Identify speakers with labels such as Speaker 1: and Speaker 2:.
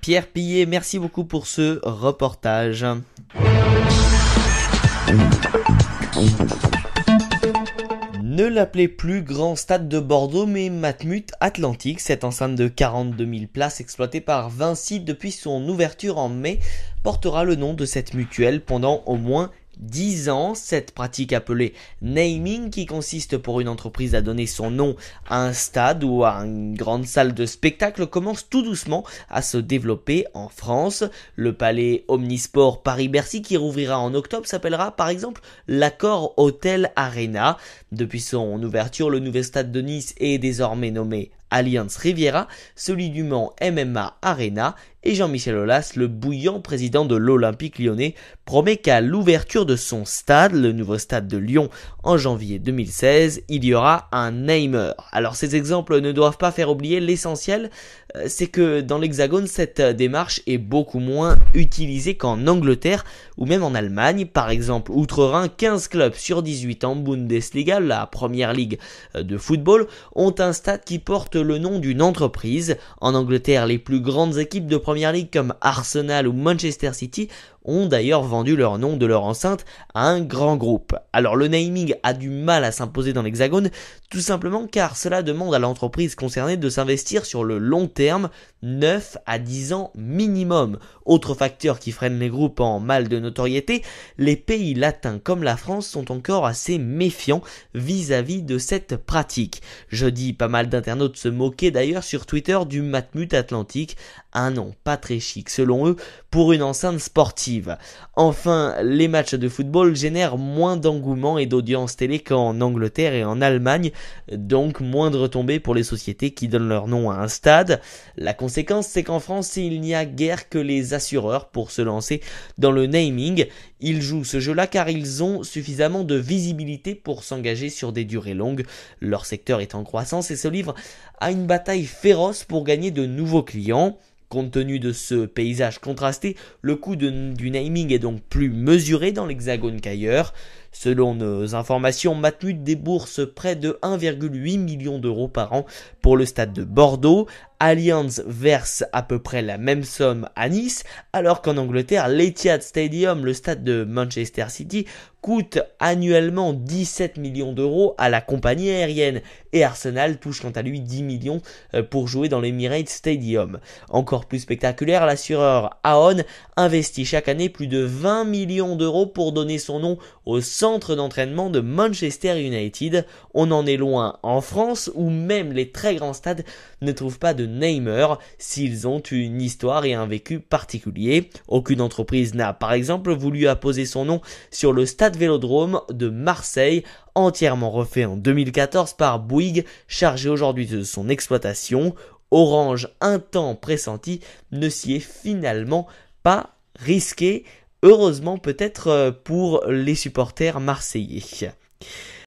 Speaker 1: Pierre Pillet, merci beaucoup pour ce reportage. Ne l'appelez plus Grand Stade de Bordeaux mais Matmut Atlantique, cette enceinte de 42 000 places exploitée par Vinci depuis son ouverture en mai portera le nom de cette mutuelle pendant au moins 10 ans. Cette pratique appelée naming, qui consiste pour une entreprise à donner son nom à un stade ou à une grande salle de spectacle, commence tout doucement à se développer en France. Le palais Omnisport Paris-Bercy, qui rouvrira en octobre, s'appellera par exemple l'Accor Hotel Arena. Depuis son ouverture, le nouveau stade de Nice est désormais nommé Allianz Riviera, celui du Mans MMA Arena, et Jean-Michel Aulas, le bouillant président de l'Olympique lyonnais, promet qu'à l'ouverture de son stade, le nouveau stade de Lyon, en janvier 2016, il y aura un namer. Alors ces exemples ne doivent pas faire oublier l'essentiel, c'est que dans l'Hexagone, cette démarche est beaucoup moins utilisée qu'en Angleterre ou même en Allemagne. Par exemple, outre-Rhin, 15 clubs sur 18 en Bundesliga, la première ligue de football, ont un stade qui porte le nom d'une entreprise. En Angleterre, les plus grandes équipes de première ligue comme Arsenal ou Manchester City ont d'ailleurs vendu leur nom de leur enceinte à un grand groupe. Alors le naming a du mal à s'imposer dans l'Hexagone, tout simplement car cela demande à l'entreprise concernée de s'investir sur le long terme, 9 à 10 ans minimum. Autre facteur qui freine les groupes en mal de notoriété, les pays latins comme la France sont encore assez méfiants vis-à-vis de cette pratique. Jeudi, pas mal d'internautes se moquaient d'ailleurs sur Twitter du Matmut Atlantique, un nom pas très chic selon eux pour une enceinte sportive. Enfin, les matchs de football génèrent moins d'engouement et d'audience télé qu'en Angleterre et en Allemagne, donc moins de retombées pour les sociétés qui donnent leur nom à un stade. La conséquence, c'est qu'en France, il n'y a guère que les assureurs pour se lancer dans le naming. Ils jouent ce jeu-là car ils ont suffisamment de visibilité pour s'engager sur des durées longues. Leur secteur est en croissance et se livre à une bataille féroce pour gagner de nouveaux clients. Compte tenu de ce paysage contrasté, le coût du naming est donc plus mesuré dans l'Hexagone qu'ailleurs. Selon nos informations, Matmut débourse près de 1,8 million d'euros par an pour le stade de Bordeaux. Allianz verse à peu près la même somme à Nice, alors qu'en Angleterre, l'Etihad Stadium, le stade de Manchester City, coûte annuellement 17 millions d'euros à la compagnie aérienne, et Arsenal touche quant à lui 10 millions pour jouer dans l'Emirates Stadium. Encore plus spectaculaire, l'assureur Aon investit chaque année plus de 20 millions d'euros pour donner son nom au centre d'entraînement de Manchester United. On en est loin en France, où même les très grands stades ne trouvent pas de namer s'ils ont une histoire et un vécu particulier. Aucune entreprise n'a par exemple voulu apposer son nom sur le stade Vélodrome de Marseille, entièrement refait en 2014 par Bouygues, chargé aujourd'hui de son exploitation. Orange, un temps pressenti, ne s'y est finalement pas risqué. Heureusement peut-être pour les supporters marseillais.